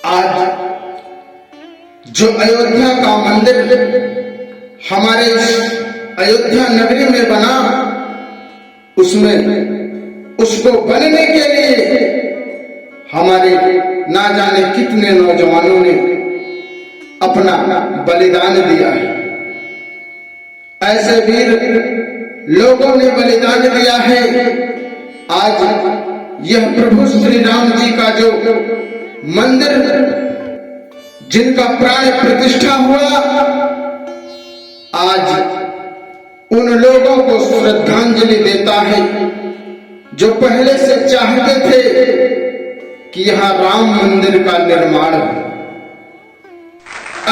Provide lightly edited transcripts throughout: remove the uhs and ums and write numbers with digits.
आज जो अयोध्या का मंदिर हमारे अयोध्या नगरी में बना, उसमें उसको बनने के लिए हमारे ना जाने कितने नौजवानों ने अपना बलिदान दिया है। ऐसे वीर लोगों ने बलिदान दिया है। आज यह प्रभु श्री राम जी का जो मंदिर, जिनका प्राण प्रतिष्ठा हुआ, आज उन लोगों को श्रद्धांजलि देता है जो पहले से चाहते थे कि यहां राम मंदिर का निर्माण हो।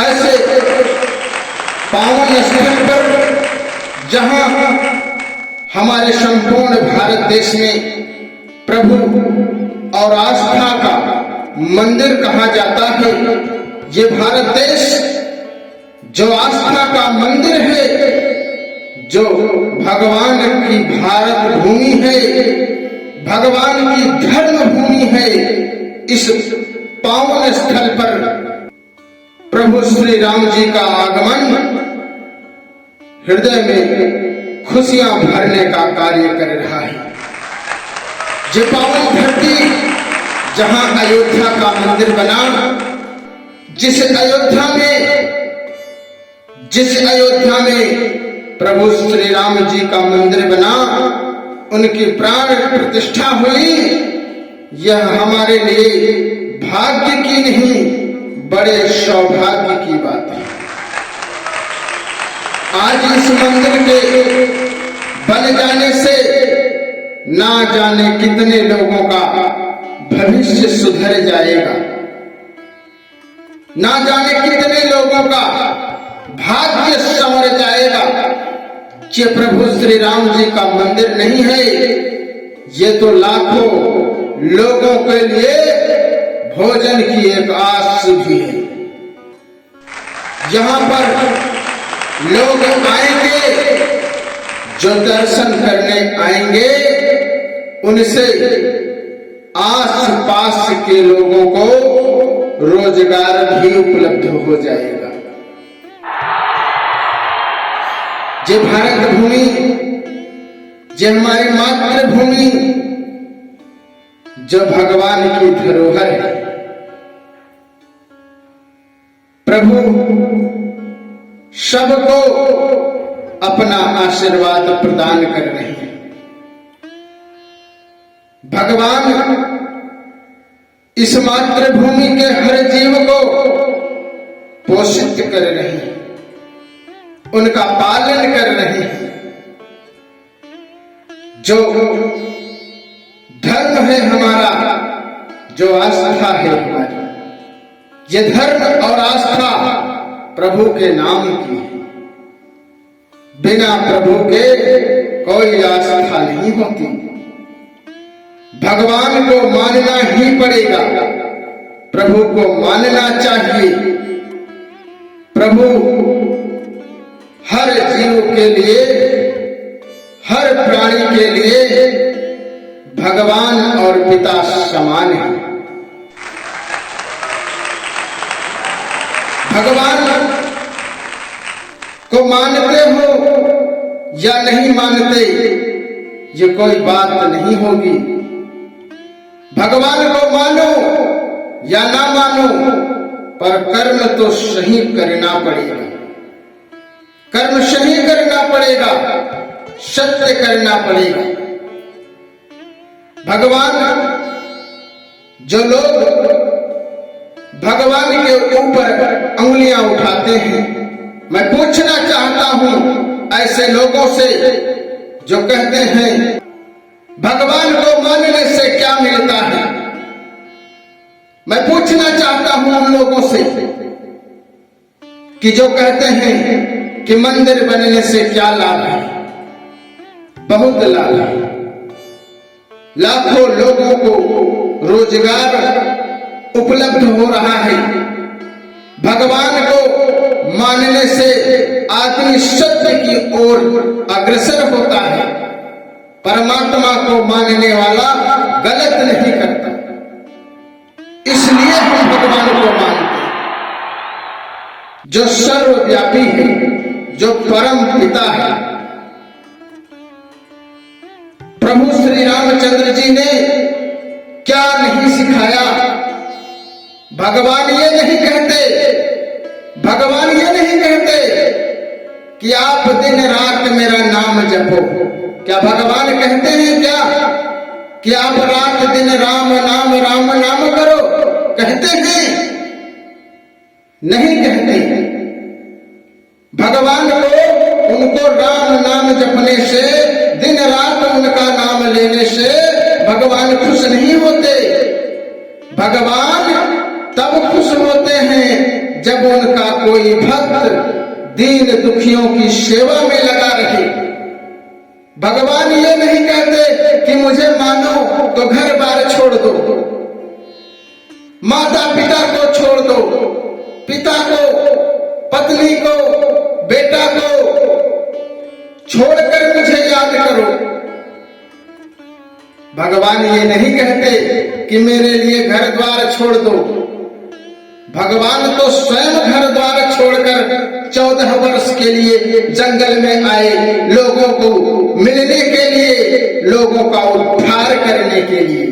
ऐसे पावन स्थल पर जहां हमारे संपूर्ण भारत देश में प्रभु और आस्था का मंदिर कहा जाता है, ये भारत देश जो आस्था का मंदिर है, जो भगवान की भारत भूमि है, भगवान की धर्म भूमि है, इस पावन स्थल पर प्रभु श्री राम जी का आगमन हृदय में खुशियां भरने का कार्य कर रहा है। ये पावन धरती जहां अयोध्या का मंदिर बना, जिस अयोध्या में प्रभु श्री राम जी का मंदिर बना, उनकी प्राण प्रतिष्ठा हुई, यह हमारे लिए भाग्य की नहीं, बड़े सौभाग्य की बात है। आज इस मंदिर के बन जाने से ना जाने कितने लोगों का भविष्य सुधर जाएगा, ना जाने कितने लोगों का भाग्य संवर जाएगा। ये प्रभु श्री राम जी का मंदिर नहीं है, ये तो लाखों लोगों के लिए भोजन की एक आस भी है। यहाँ पर लोग आएंगे, जो दर्शन करने आएंगे, उनसे आस पास के लोगों को रोजगार भी उपलब्ध हो जाएगा। ये भारत भूमि, ये हमारी मातृभूमि, जो भगवान की धरोहर है, प्रभु सबको अपना आशीर्वाद प्रदान कर रहे हैं। भगवान इस मातृभूमि के हर जीव को पोषित कर रहे हैं, उनका पालन कर रहे हैं। जो धर्म है हमारा, जो आस्था है हमारी, ये धर्म और आस्था प्रभु के नाम की है। बिना प्रभु के कोई आस्था नहीं होती। भगवान को मानना ही पड़ेगा, प्रभु को मानना चाहिए। प्रभु हर जीव के लिए, हर प्राणी के लिए भगवान और पिता समान है। भगवान को मानते हो या नहीं मानते, ये कोई बात नहीं होगी। भगवान को मानो या ना मानो, पर कर्म तो सही करना पड़ेगा। कर्म सही करना पड़ेगा, सत्य करना पड़ेगा। भगवान, जो लोग भगवान के ऊपर अंगुलियां उठाते हैं, मैं पूछना चाहता हूं ऐसे लोगों से जो कहते हैं भगवान को मानने से क्या मिलता है। मैं पूछना चाहता हूं उन लोगों से कि जो कहते हैं कि मंदिर बनने से क्या लाभ है। बहुत लाभ है। लाखों लोगों को रोजगार उपलब्ध हो रहा है। भगवान को मानने से आदमी सत्य की ओर अग्रसर होता है। परमात्मा को मानने वाला गलत नहीं करता। इसलिए हम भगवान को जो सर्वव्यापी है, जो परम पिता है। प्रभु श्री रामचंद्र जी ने क्या नहीं सिखाया। भगवान ये नहीं कहते, भगवान ये नहीं कहते कि आप दिन रात मेरा नाम जपो। क्या भगवान कहते हैं क्या कि आप रात दिन राम नाम करो? कहते हैं? नहीं कहते। भगवान को उनको राम नाम जपने से, दिन रात उनका नाम लेने से भगवान खुश नहीं होते। भगवान तब खुश होते हैं जब उनका कोई भक्त दीन दुखियों की सेवा में लगा रहे। भगवान ये नहीं कहते कि मुझे मानो तो घर बार छोड़ दो, माता पिता को छोड़ दो, पिता को, पत्नी को, बेटा को छोड़कर मुझे याद करो। भगवान ये नहीं कहते कि मेरे लिए घर द्वार छोड़ दो। भगवान तो स्वयं घर द्वार छोड़कर 14 वर्ष के लिए जंगल में आए, लोगों को मिलने के लिए, लोगों का उद्धार करने के लिए।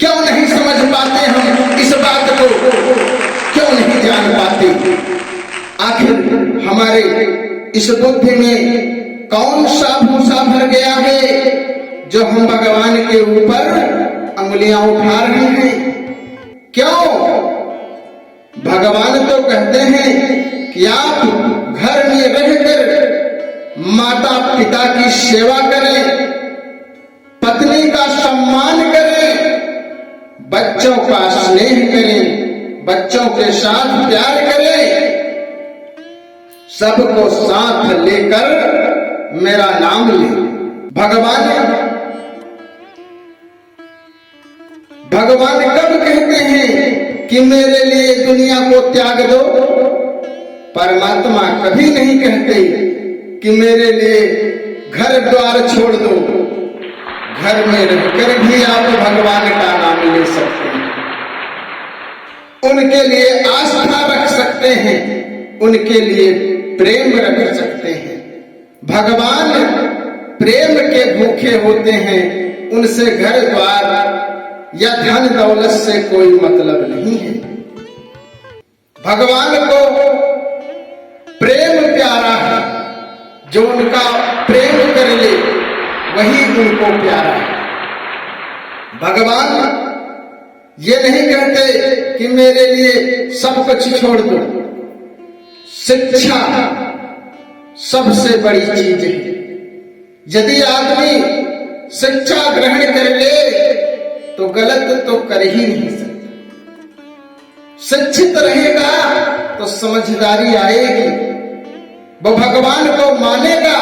क्यों नहीं समझ पाते हम इस बात को? क्यों नहीं जान पाते? आखिर हमारे इस बुद्धि में कौन सा भूसा भर गया है जो हम भगवान के ऊपर अंगुलियां उठा रहे हैं? क्यों? भगवान तो कहते हैं कि आप घर में रहकर माता पिता की सेवा करें, पत्नी का सम्मान करें, बच्चों का स्नेह करें, बच्चों के साथ प्यार करें, सबको साथ लेकर मेरा नाम लें। भगवान कब कहते हैं कि मेरे लिए दुनिया को त्याग दो? परमात्मा कभी नहीं कहते कि मेरे लिए घर द्वार छोड़ दो। घर में रहकर भी आप भगवान का नाम ले सकते हैं, उनके लिए आस्था रख सकते हैं, उनके लिए प्रेम रख सकते हैं। भगवान प्रेम के भूखे होते हैं, उनसे घर द्वार या धन दौलत से कोई मतलब नहीं है। भगवान को प्रेम प्यारा है, जो उनका प्रेम कर ले वही उनको प्यारा है। भगवान ये नहीं कहते कि मेरे लिए सब कुछ छोड़ दो। शिक्षा सबसे बड़ी चीज है। यदि आदमी शिक्षा ग्रहण कर ले तो गलत तो कर ही नहीं सकता। शिक्षित रहेगा तो समझदारी आएगी, वो भगवान को मानेगा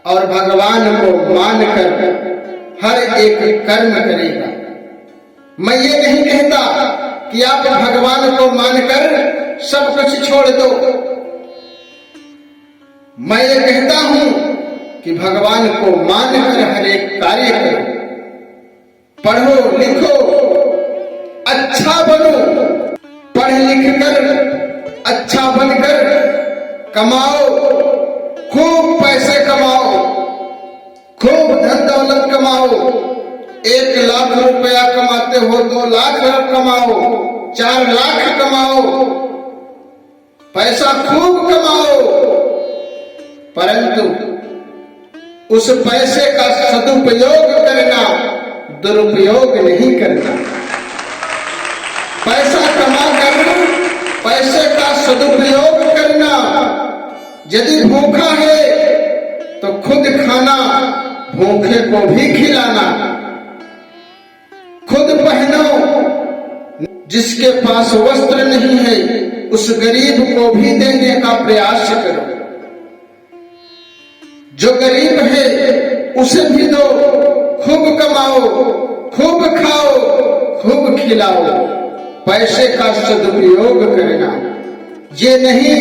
और भगवान को मानकर हर एक कर्म करेगा। मैं ये नहीं कहता कि आप भगवान को मानकर सब कुछ छोड़ दो। मैं ये कहता हूं कि भगवान को मानकर हर एक कार्य करो, पढ़ो लिखो, अच्छा बनो, पढ़ लिख कर अच्छा बनकर कमाओ, खूब पैसे कमाओ, खूब धन दौलत कमाओ। 1 लाख रुपया कमाते हो, 2 लाख कमाओ, 4 लाख कमाओ, पैसा खूब कमाओ, परंतु उस पैसे का सदुपयोग करना, दुरुपयोग नहीं करना। पैसा कमाकर पैसे का सदुपयोग करना। यदि भूखा है तो खुद खाना, भूखे को भी खिलाना। खुद पहनो, जिसके पास वस्त्र नहीं है उस गरीब को भी देने का प्रयास करो। जो गरीब है उसे भी दो, खूब कमाओ, खूब खाओ, खूब खिलाओ। पैसे का सदुपयोग करना, ये नहीं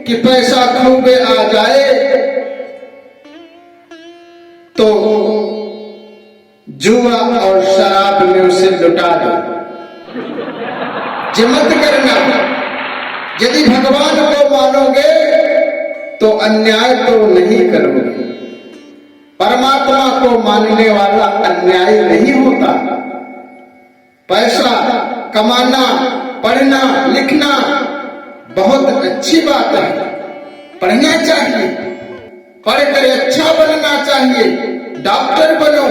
कि पैसा खूब आ जाए तो जुआ और शराब में उसे लुटा दो। ये मत करना। यदि भगवान को मानोगे तो अन्याय तो नहीं करोगे। परमात्मा को मानने वाला अन्याय नहीं होता। पैसा कमाना, पढ़ना लिखना बहुत अच्छी बात है, पढ़ना चाहिए, पढ़कर अच्छा बनना चाहिए। डॉक्टर बनो,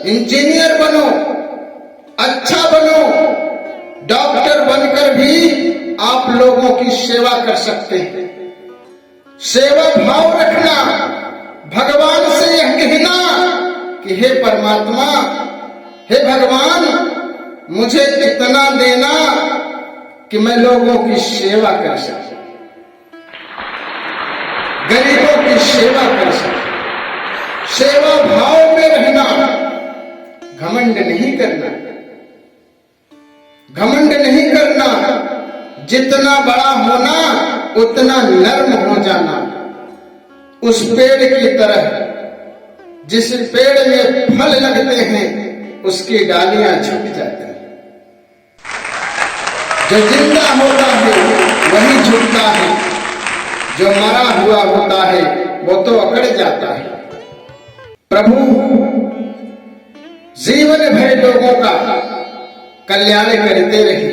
इंजीनियर बनो, अच्छा बनो। डॉक्टर बनकर भी आप लोगों की सेवा कर सकते हैं। सेवा भाव रखना, भगवान से यह कहना कि हे परमात्मा, हे भगवान, मुझे इतना देना कि मैं लोगों की सेवा कर सकूं, गरीबों की सेवा कर सकूं। सेवा भाव में रहना, घमंड नहीं करना। घमंड नहीं करना, जितना बड़ा होना उतना नर्म हो जाना। उस पेड़ की तरह, जिस पेड़ में फल लगते हैं उसकी डालियां झुक जाती हैं। जो जिंदा होता है वही झुकता है, जो मरा हुआ होता है वो तो अकड़ जाता है। प्रभु जीवन भर लोगों का कल्याण करते रहे।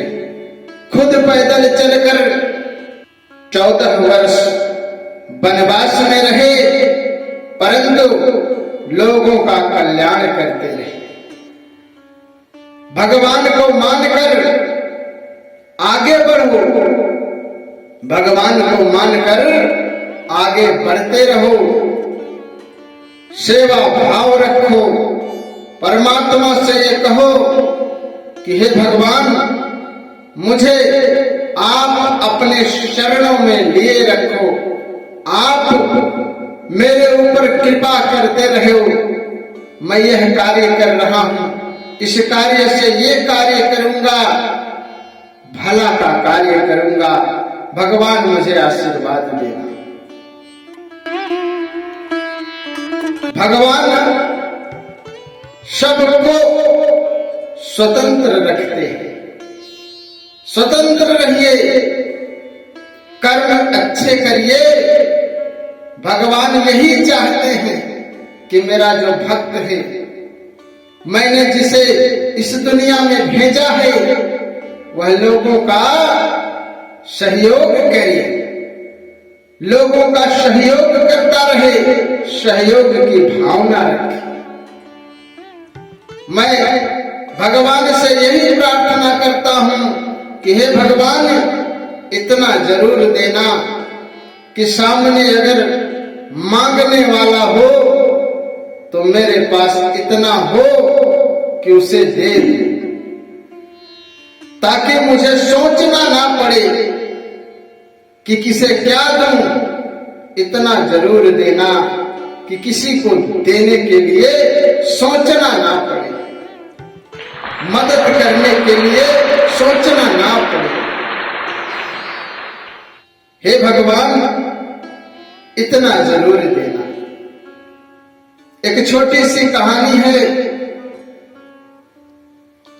खुद पैदल चलकर 14 वर्ष वनवास में रहे, परंतु लोगों का कल्याण करते रहे। भगवान को मानकर आगे बढ़ो, भगवान को मानकर आगे बढ़ते रहो। सेवा भाव रखो। परमात्मा से ये कहो कि हे भगवान, मुझे आप अपने शरणों में लिए रखो। आप मेरे ऊपर कृपा करते रहो। मैं यह कार्य कर रहा हूं, इस कार्य से ये कार्य करूंगा, भला का कार्य करूंगा। भगवान मुझे आशीर्वाद देना। भगवान सबको स्वतंत्र रखते हैं। स्वतंत्र रहिए, कर्म अच्छे करिए। भगवान यही चाहते हैं कि मेरा जो भक्त है, मैंने जिसे इस दुनिया में भेजा है, वह लोगों का सहयोग करे, लोगों का सहयोग करता रहे, सहयोग की भावना रखे। मैं भगवान से यही प्रार्थना करता हूं कि हे भगवान, इतना जरूर देना कि सामने अगर मांगने वाला हो तो मेरे पास इतना हो कि उसे दे दे, ताकि मुझे सोचना ना पड़े कि किसे क्या दूं। इतना जरूर देना कि किसी को देने के लिए सोचना ना पड़े, मदद करने के लिए सोचना ना पड़े। हे भगवान, इतना जरूर देना। एक छोटी सी कहानी है।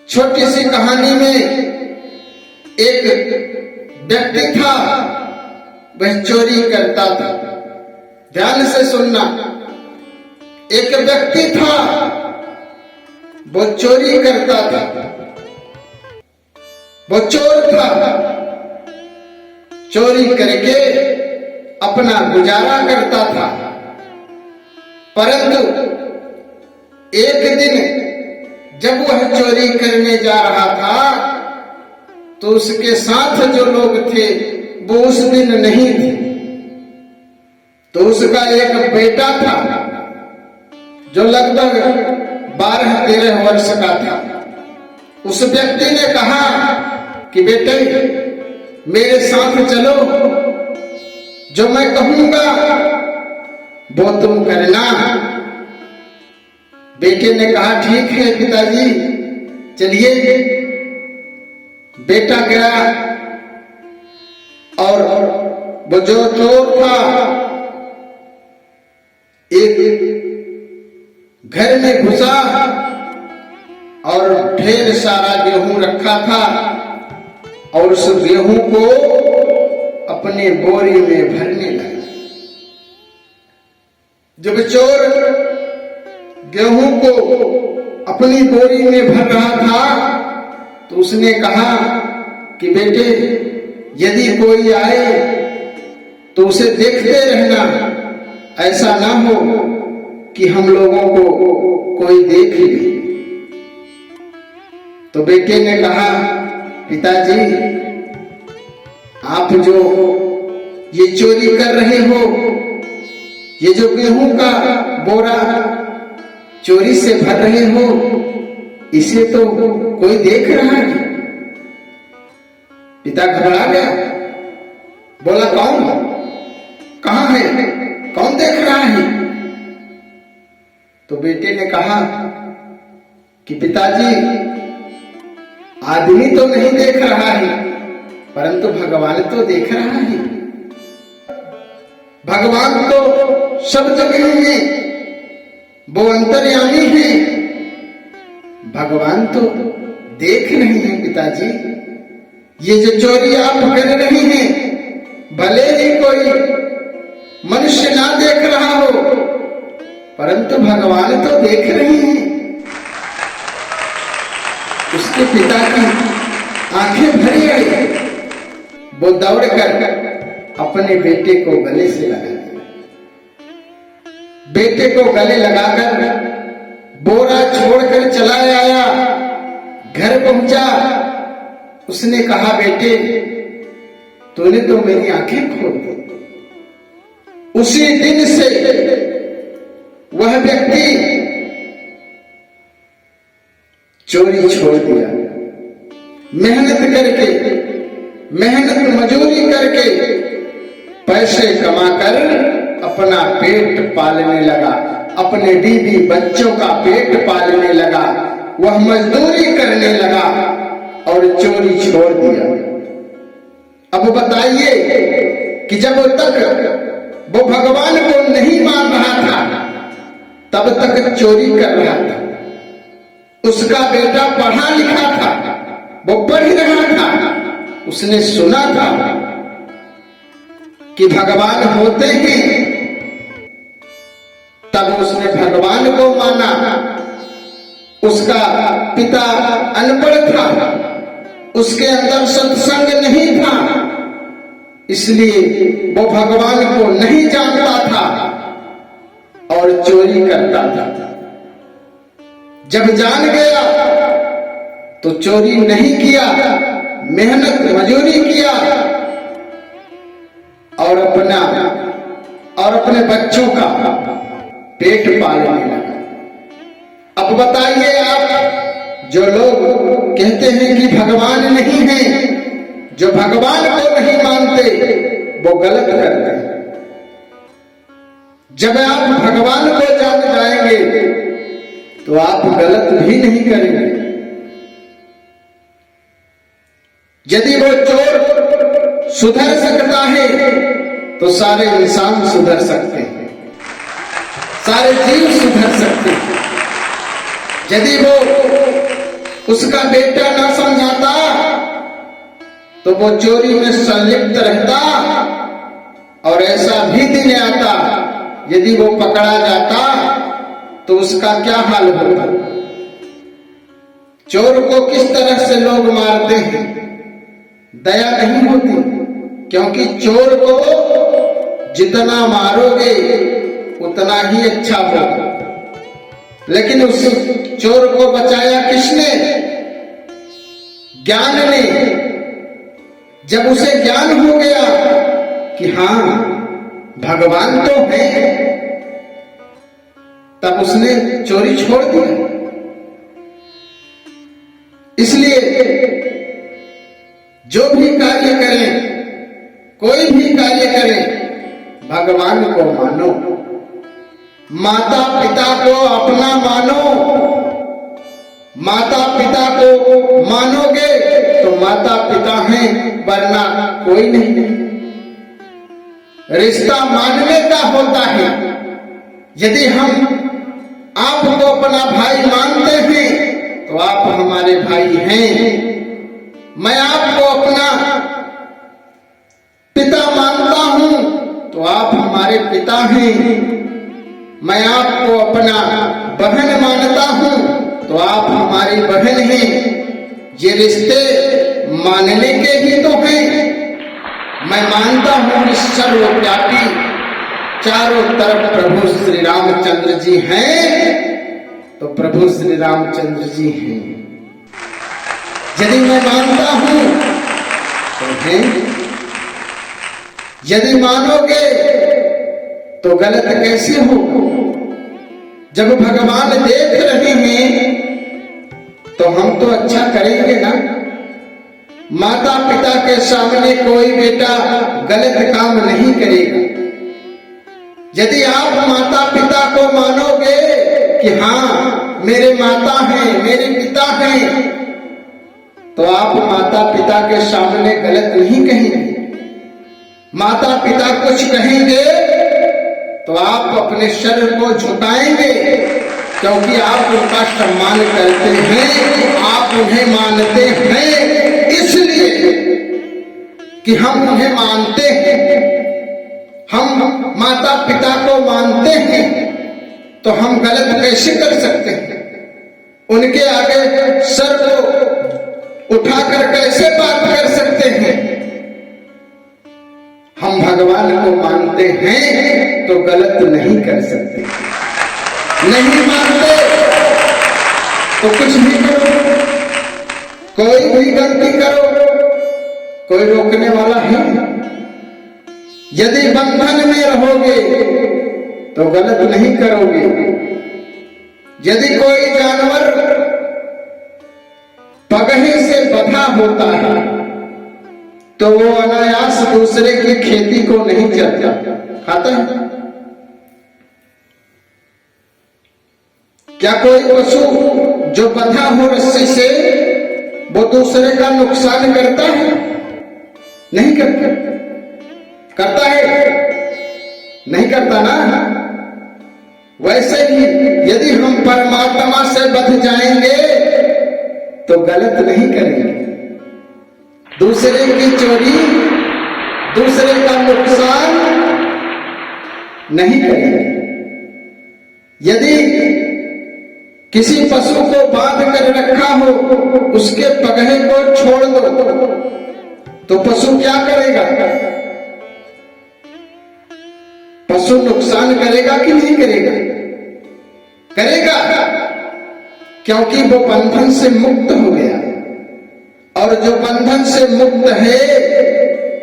छोटी सी कहानी में एक व्यक्ति था, वह चोरी करता था। ध्यान से सुनना। एक व्यक्ति था, वो चोरी करता था, वो चोर था। चोरी करके अपना गुजारा करता था। परंतु एक दिन जब वह चोरी करने जा रहा था तो उसके साथ जो लोग थे वो उस दिन नहीं थे। तो उसका एक बेटा था जो लगभग 12-13 वर्ष का था। उस व्यक्ति ने कहा कि बेटे, मेरे साथ चलो, जो मैं कहूंगा वो तुम करना। बेटे ने कहा ठीक है पिताजी, चलिए। बेटा गया और वो जो चोर था एक घर में घुसा और ढेर सारा गेहूं रखा था और उस गेहूं को अपने बोरी में भरने लगा। जब चोर गेहूं को अपनी बोरी में भर रहा था तो उसने कहा कि बेटे, यदि कोई आए तो उसे देखते रहना, ऐसा ना हो कि हम लोगों को कोई देख ले। तो बेटे ने कहा, पिताजी, आप जो ये चोरी कर रहे हो, ये जो गेहूं का बोरा चोरी से भर रहे हो, इसे तो कोई देख रहा है। पिता घबरा गया, बोला, कौन? कहां है? कौन देख रहा है? तो बेटे ने कहा कि पिताजी, आदमी तो नहीं देख रहा है, परंतु भगवान तो देख रहा है। भगवान तो सब जगह है, वो अंतर्यामी है। भगवान तो देख रहे हैं पिताजी। ये जो चोरी आप कर रहे हैं, भले ही कोई मनुष्य ना देख रहा हो, परंतु भगवान तो देख रहे हैं। उसके पिता की आंखें भरी आई। वो दौड़कर अपने बेटे को गले से लगा दिया। बेटे को गले लगाकर बोरा छोड़कर चला आया। घर पहुंचा, उसने कहा, बेटे, तूने तो मेरी आंखें खोल दी। उसी दिन से वह व्यक्ति चोरी छोड़ दिया। मेहनत करके, मेहनत मजूरी करके पैसे कमाकर अपना पेट पालने लगा, अपने बीवी बच्चों का पेट पालने लगा। वह मजदूरी करने लगा और चोरी छोड़ दिया। अब बताइए कि जब तक वो भगवान को नहीं मान रहा था, तब तक चोरी कर रहा था। उसका बेटा पढ़ा लिखा था, वो पढ़ रहा था, उसने सुना था कि भगवान होते हैं, तब उसने भगवान को माना। उसका पिता अनपढ़ था, उसके अंदर सत्संग नहीं था, इसलिए वो भगवान को नहीं जानता था और चोरी करता था। जब जान गया तो चोरी नहीं किया, मेहनत मजूरी किया और अपने बच्चों का पेट पालने लगा। अब बताइए आप, जो लोग कहते हैं कि भगवान नहीं है, जो भगवान को नहीं मानते, वो गलत करते हैं। जब आप भगवान को जान जाएंगे तो आप गलत भी नहीं करेंगे। यदि वो चोर सुधर सकता है तो सारे इंसान सुधर सकते हैं, सारे जीव सुधर सकते हैं। यदि वो उसका बेटा ना समझाता तो वो चोरी में संलिप्त रहता, और ऐसा भी दिन आता यदि वो पकड़ा जाता तो उसका क्या हाल होता। चोर को किस तरह से लोग मारते हैं, दया नहीं होती, क्योंकि चोर को जितना मारोगे उतना ही अच्छा होगा। लेकिन उस चोर को बचाया किसने? ज्ञान ने। जब उसे ज्ञान हो गया कि हाँ भगवान तो है, तब उसने चोरी छोड़ दी। इसलिए जो भी कार्य करें, कोई भी कार्य करें, भगवान को मानो, माता पिता को अपना मानो। माता पिता को मानोगे तो माता पिता हैं, वरना कोई नहीं। रिश्ता मानने का होता है। यदि हम आपको अपना भाई मानते हैं तो आप हमारे भाई हैं। मैं आपको अपना पिता पिता हैं, मैं आपको अपना बहन मानता हूं तो आप हमारी बहन हैं। ये रिश्ते मानने के ही तो हैं। मैं मानता हूं कि सर्वव्यापी चारों तरफ प्रभु श्री रामचंद्र जी हैं, तो प्रभु श्री रामचंद्र जी हैं। यदि मैं मानता हूं तो हैं, यदि मानोगे तो गलत कैसे हो? जब भगवान देख रहे हैं तो हम तो अच्छा करेंगे ना। माता पिता के सामने कोई बेटा गलत काम नहीं करेगा। यदि आप माता पिता को मानोगे कि हाँ मेरे माता हैं, मेरे पिता हैं, तो आप माता पिता के सामने गलत नहीं कहेंगे। माता पिता कुछ कहेंगे तो आप अपने सर को झुकाएंगे, क्योंकि आप उनका सम्मान करते हैं, आप उन्हें मानते हैं। इसलिए कि हम उन्हें मानते हैं, हम माता पिता को मानते हैं, तो हम गलत कैसे कर सकते हैं? उनके आगे सर को उठाकर कैसे बात कर सकते हैं? हम भगवान को मानते हैं तो गलत नहीं कर सकते। नहीं मानते तो कुछ भी करो, कोई भी गलती करो, कोई रोकने वाला है? यदि बंधन में रहोगे तो गलत नहीं करोगे। यदि कोई जानवर पगहे से बंधा होता है तो वो अनायास दूसरे की खेती को नहीं चलता, खाता है। क्या कोई पशु जो बंधा हो रस्सी से वो दूसरे का नुकसान करता है? नहीं करता। करता है? नहीं करता ना। वैसे ही यदि हम परमात्मा से बंध जाएंगे तो गलत नहीं करेंगे। दूसरे की चोरी, दूसरे का नुकसान नहीं करेंगे। यदि किसी पशु को बांध कर रखा हो, उसके पगहे को छोड़ दो तो पशु क्या करेगा? पशु नुकसान करेगा कि नहीं करेगा? करेगा, क्योंकि वो बंधन से मुक्त हो गया। और जो बंधन से मुक्त है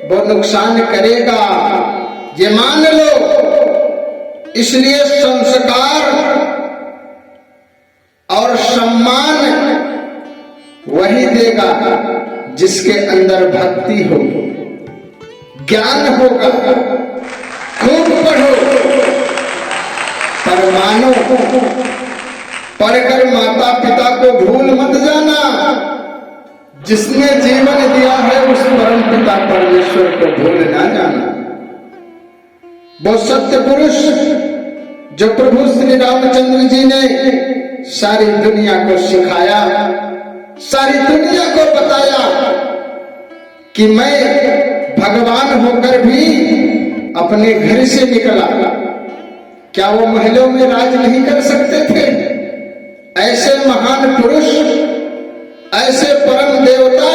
वो नुकसान करेगा, ये मान लो। इसलिए संस्कार और सम्मान वही देगा जिसके अंदर भक्ति हो, ज्ञान होगा। खूब पढ़ो पर मानो, पढ़कर माता पिता को भूल मत जाना। जिसने जीवन दिया है उस परम पिता परमेश्वर को भूल ना जाना। वो सत्य पुरुष जो प्रभु श्री रामचंद्र जी ने सारी दुनिया को सिखाया, सारी दुनिया को बताया कि मैं भगवान होकर भी अपने घर से निकला। क्या वो महलों में राज नहीं कर सकते थे? ऐसे महान पुरुष, ऐसे परम देवता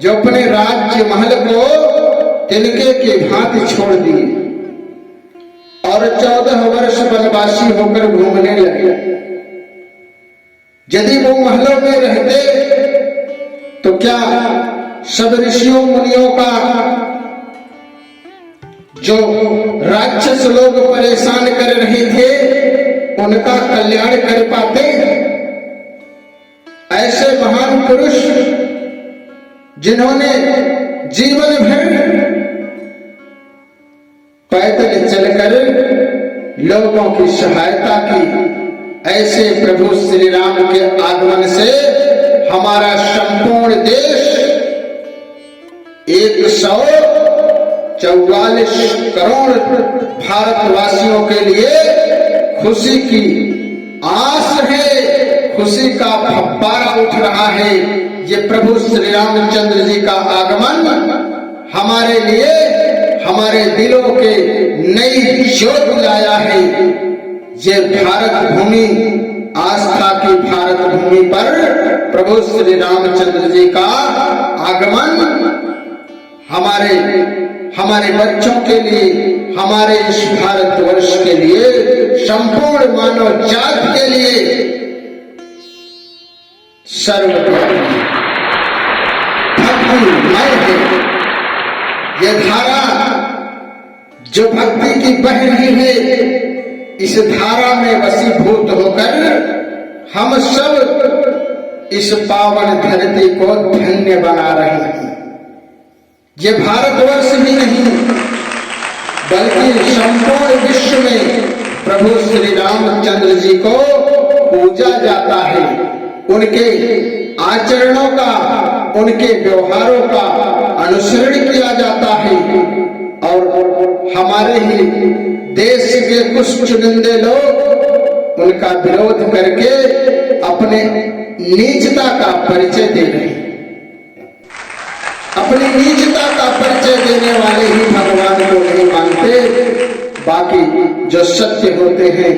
जो अपने राज्य महल को तिनके की भांति छोड़ दिए और 14 वर्ष वनवासी होकर घूमने लगे। यदि वो महलों में रहते तो क्या सब ऋषियों मुनियों का जो राक्षस लोग परेशान कर रहे थे उनका कल्याण कर पाते? ऐसे महान पुरुष जिन्होंने जीवन भर पैदल चलकर लोगों की सहायता की, ऐसे प्रभु श्री राम के आगमन से हमारा संपूर्ण देश 144 करोड़ भारतवासियों के लिए खुशी की आस है, खुशी का फव्वारा उठ रहा है। ये प्रभु श्री रामचंद्र जी का आगमन हमारे लिए, हमारे दिलों के नई ज्योत लाया है। ये भारत भूमि, आस्था की भारत भूमि पर प्रभु श्री रामचंद्र जी का आगमन हमारे बच्चों के लिए, हमारे इस भारतवर्ष के लिए, संपूर्ण मानव जाति के लिए सर्वव्यापी भक्तिमय है। ये धारा जो भक्ति की बह रही है, इस धारा में वशीभूत होकर हम सब इस पावन धरती को धन्य बना रहे हैं। ये भारतवर्ष ही नहीं बल्कि संपूर्ण विश्व में प्रभु श्री रामचंद्र जी को पूजा जाता है। उनके आचरणों का, उनके व्यवहारों का अनुसरण किया जाता है और हमारे ही देश के कुछ चुनिंदे लोग उनका विरोध करके अपने नीचता का परिचय दे रहे हैं। अपनी नीचता का परिचय देने वाले ही भगवान को नहीं मानते, बाकी जो सत्य होते हैं